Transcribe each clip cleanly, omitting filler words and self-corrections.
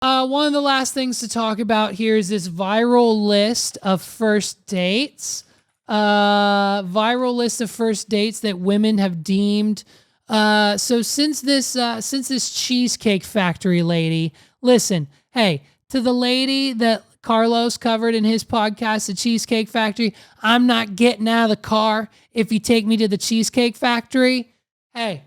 One of the last things to talk about here is this viral list of first dates. Viral list of first dates that women have deemed. So since this Cheesecake Factory lady, listen, hey, to the lady that Carlos covered in his podcast, The Cheesecake Factory, I'm not getting out of the car if you take me to the Cheesecake Factory. Hey,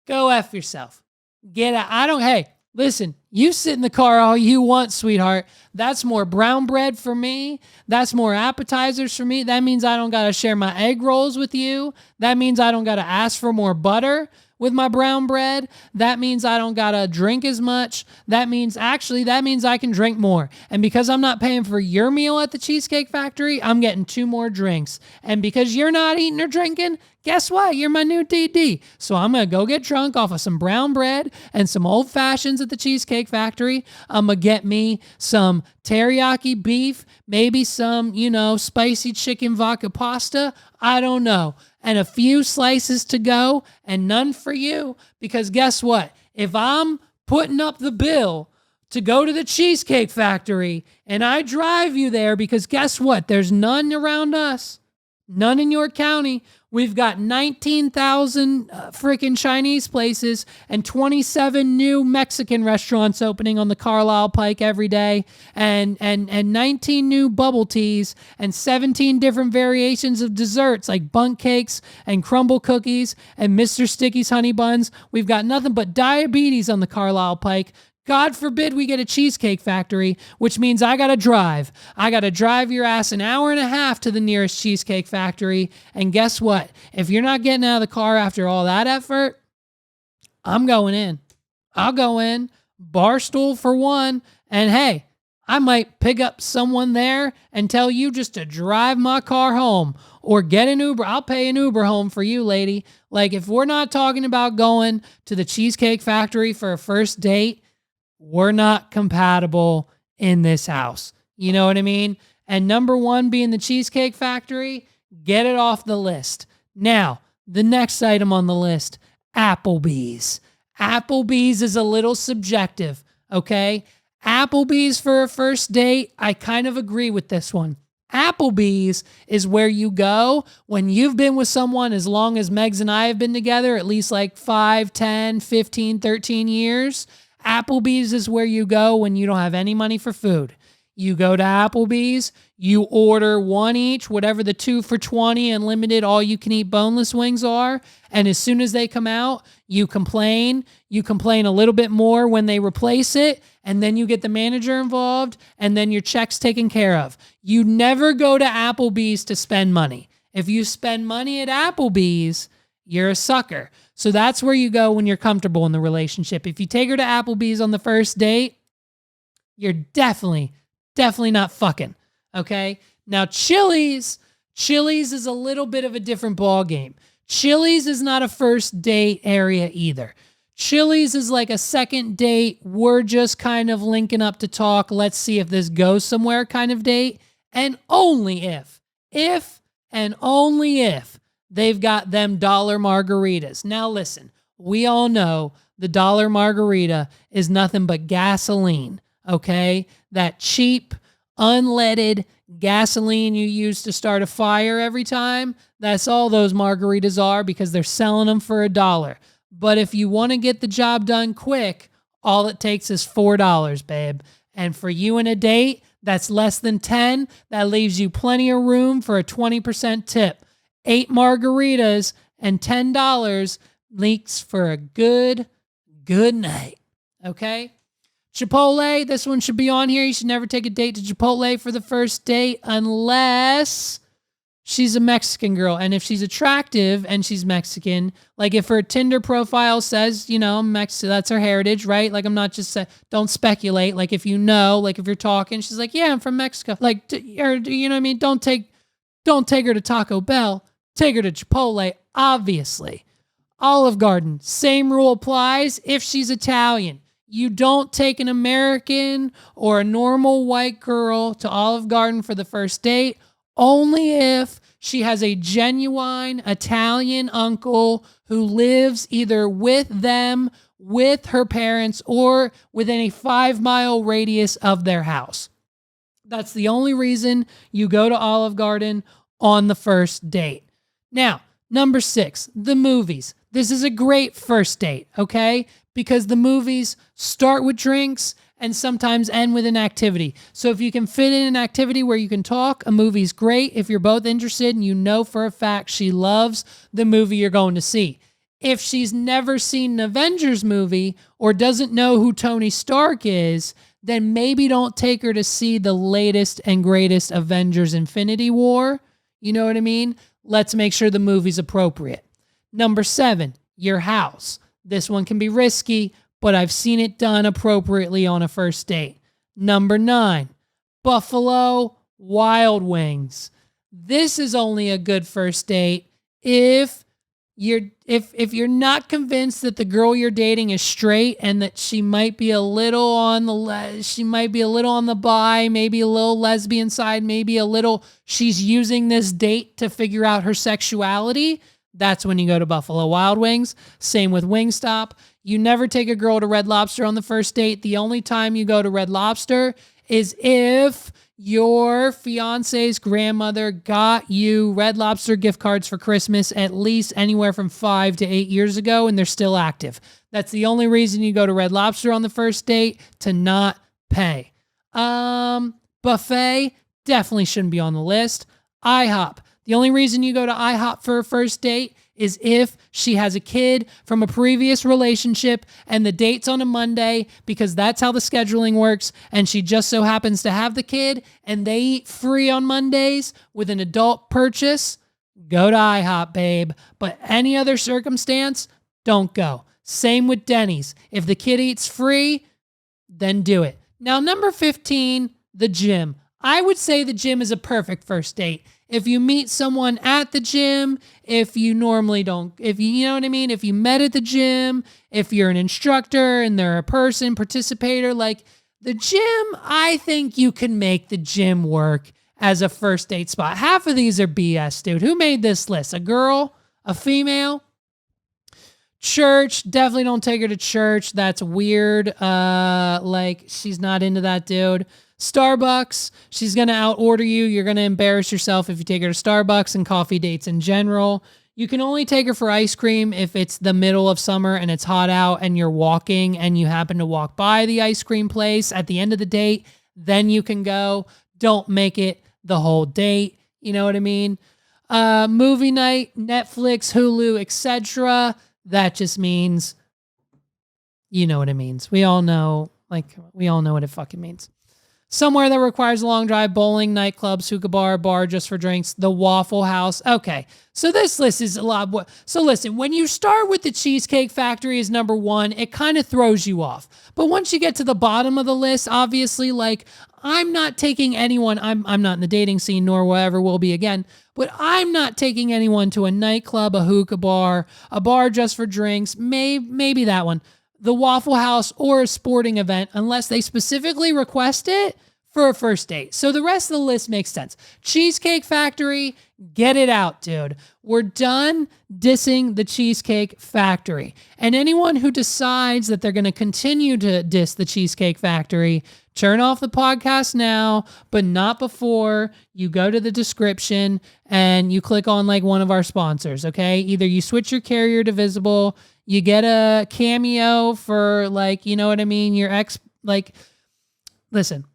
go F yourself. Get out. Hey, listen, you sit in the car all you want, sweetheart. That's more brown bread for me. That's more appetizers for me. That means I don't got to share my egg rolls with you. That means I don't got to ask for more butter with my brown bread. That means I don't got to drink as much. That means I can drink more. And because I'm not paying for your meal at the Cheesecake Factory, I'm getting 2 more drinks. And because you're not eating or drinking, guess what? You're my new DD. So I'm going to go get drunk off of some brown bread and some old fashions at the Cheesecake Factory. I'm going to get me some teriyaki beef, maybe some, spicy chicken vodka pasta. I don't know. And a few slices to go and none for you. Because guess what? If I'm putting up the bill to go to the Cheesecake Factory and I drive you there, because guess what? There's none around us. None in York County. We've got 19,000 freaking Chinese places and 27 new Mexican restaurants opening on the Carlisle Pike every day, and 19 new bubble teas and 17 different variations of desserts like bundt cakes and crumble cookies and Mr. Sticky's honey buns. We've got nothing but diabetes on the Carlisle Pike. God forbid we get a Cheesecake Factory, which means I got to drive. I got to drive your ass an hour and a half to the nearest Cheesecake Factory. And guess what? If you're not getting out of the car after all that effort, I'm going in. I'll go in, Barstool for one. And hey, I might pick up someone there and tell you just to drive my car home or get an Uber. I'll pay an Uber home for you, lady. Like, if we're not talking about going to the Cheesecake Factory for a first date, we're not compatible in this house. You know what I mean? And number 1 being the Cheesecake Factory, get it off the list. Now, the next item on the list, Applebee's. Applebee's is a little subjective, okay? Applebee's for a first date, I kind of agree with this one. Applebee's is where you go when you've been with someone as long as Megs and I have been together, at least like 5, 10, 15, 13 years. Applebee's is where you go when you don't have any money for food. You go to Applebee's, you order one each, whatever the 2 for $20 unlimited all-you-can-eat boneless wings are, and as soon as they come out, you complain a little bit more when they replace it, and then you get the manager involved, and then your check's taken care of. You never go to Applebee's to spend money. If you spend money at Applebee's, you're a sucker. So that's where you go when you're comfortable in the relationship. If you take her to Applebee's on the first date, you're definitely not fucking. Okay? Now, Chili's is a little bit of a different ball game. Chili's is not a first date area either. Chili's is like a second date. We're just kind of linking up to talk. Let's see if this goes somewhere kind of date. And only if and only if they've got them dollar margaritas. Now listen, we all know the dollar margarita is nothing but gasoline, okay? That cheap, unleaded gasoline you use to start a fire every time, that's all those margaritas are because they're selling them for $1. But if you want to get the job done quick, all it takes is $4, babe. And for you and a date, that's less than 10. That leaves you plenty of room for a 20% tip. 8 margaritas and $10 leaks for a good night. Okay? Chipotle, this one should be on here. You should never take a date to Chipotle for the first date unless she's a Mexican girl. And if she's attractive and she's Mexican, like if her Tinder profile says, that's her heritage, right? Like I'm not just saying, don't speculate. Like if like if you're talking, she's like, yeah, I'm from Mexico. Like, or you know what I mean? Don't take her to Taco Bell. Take her to Chipotle, obviously. Olive Garden, same rule applies if she's Italian. You don't take an American or a normal white girl to Olive Garden for the first date, only if she has a genuine Italian uncle who lives either with them, with her parents or within a 5-mile radius of their house. That's the only reason you go to Olive Garden on the first date. Now, number 6, the movies. This is a great first date, okay? Because the movies start with drinks and sometimes end with an activity. So if you can fit in an activity where you can talk, a movie's great. If you're both interested and you know for a fact she loves the movie you're going to see. If she's never seen an Avengers movie or doesn't know who Tony Stark is, then maybe don't take her to see the latest and greatest Avengers Infinity War. You know what I mean? Let's make sure the movie's appropriate. Number 7, your house. This one can be risky, but I've seen it done appropriately on a first date. Number 9, Buffalo Wild Wings. This is only a good first date if you're not convinced that the girl you're dating is straight and that she might be a little on the bi, maybe a little lesbian side, maybe a little she's using this date to figure out her sexuality. That's when you go to Buffalo Wild Wings. Same with Wingstop. You never take a girl to Red Lobster on the first date. The only time you go to Red Lobster is if your fiance's grandmother got you Red Lobster gift cards for Christmas at least anywhere from 5 to 8 years ago, and they're still active. That's the only reason you go to Red Lobster on the first date, to not pay. Buffet definitely shouldn't be on the list. IHOP. The only reason you go to IHOP for a first date is if she has a kid from a previous relationship and the date's on a Monday, because that's how the scheduling works, and she just so happens to have the kid and they eat free on Mondays with an adult purchase, go to IHOP, babe. But any other circumstance, don't go. Same with Denny's. If the kid eats free, then do it. Now, number 15, the gym. I would say the gym is a perfect first date. If you meet someone at the gym, if you normally don't, if you know what I mean? If you met at the gym, if you're an instructor and they're a person, participator, like the gym, I think you can make the gym work as a first date spot. Half of these are BS, dude. Who made this list? A girl? A female? Church, definitely don't take her to church. That's weird. Like she's not into that, dude. Starbucks, she's going to out-order you. You're going to embarrass yourself if you take her to Starbucks, and coffee dates in general. You can only take her for ice cream if it's the middle of summer and it's hot out and you're walking and you happen to walk by the ice cream place at the end of the date. Then you can go. Don't make it the whole date. You know what I mean? Movie night, Netflix, Hulu, etc. That just means, you know what it means. We all know what it fucking means. Somewhere that requires a long drive, bowling, nightclubs, hookah bar just for drinks, the Waffle House. Okay, so this list is a lot more. So listen, when you start with the Cheesecake Factory as number 1, it kind of throws you off. But once you get to the bottom of the list, obviously, like, I'm not taking anyone, I'm not in the dating scene, nor will ever will be again, but I'm not taking anyone to a nightclub, a hookah bar, a bar just for drinks, maybe that one, the Waffle House, or a sporting event, unless they specifically request it for a first date. So the rest of the list makes sense. Cheesecake Factory, get it out, dude. We're done dissing the Cheesecake Factory. And anyone who decides that they're going to continue to diss the Cheesecake Factory, turn off the podcast now, but not before you go to the description and you click on like one of our sponsors, okay? Either you switch your carrier to Visible, you get a cameo for like, you know what I mean? Your ex, like, listen,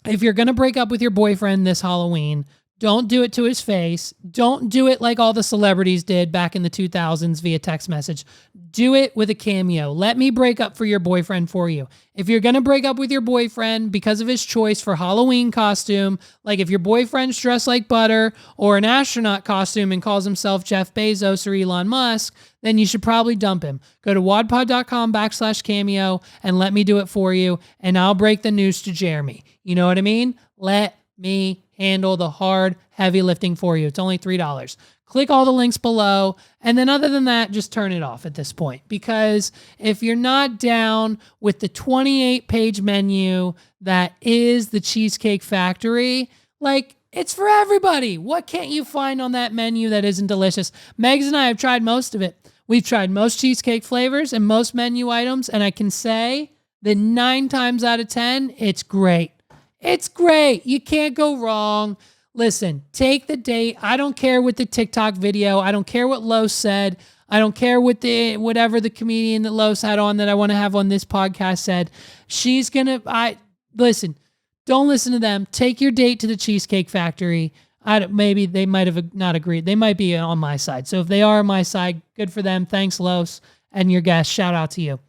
if you're going to break up with your boyfriend this Halloween, don't do it to his face. Don't do it like all the celebrities did back in the 2000s via text message. Do it with a cameo. Let me break up for your boyfriend for you. If you're going to break up with your boyfriend because of his choice for Halloween costume, like if your boyfriend's dressed like butter or an astronaut costume and calls himself Jeff Bezos or Elon Musk, then you should probably dump him. Go to wawdpod.com/cameo and let me do it for you, and I'll break the news to Jeremy. You know what I mean? Let me handle the hard, heavy lifting for you. It's only $3. Click all the links below. And then other than that, just turn it off at this point. Because if you're not down with the 28-page menu that is the Cheesecake Factory, like, it's for everybody. What can't you find on that menu that isn't delicious? Megs and I have tried most of it. We've tried most cheesecake flavors and most menu items, and I can say that 9 times out of 10, it's great. It's great. You can't go wrong. Listen, take the date. I don't care what the TikTok video. I don't care what Los said. I don't care what whatever the comedian that Los had on that I want to have on this podcast said. She's going to, listen, don't listen to them. Take your date to the Cheesecake Factory. Maybe they might have not agreed. They might be on my side. So if they are on my side, good for them. Thanks, Los, and your guest. Shout out to you.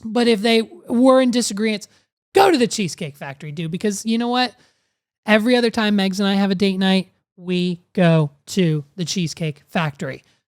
But if they were in disagreement, go to the Cheesecake Factory, dude, because you know what? Every other time Megs and I have a date night, we go to the Cheesecake Factory.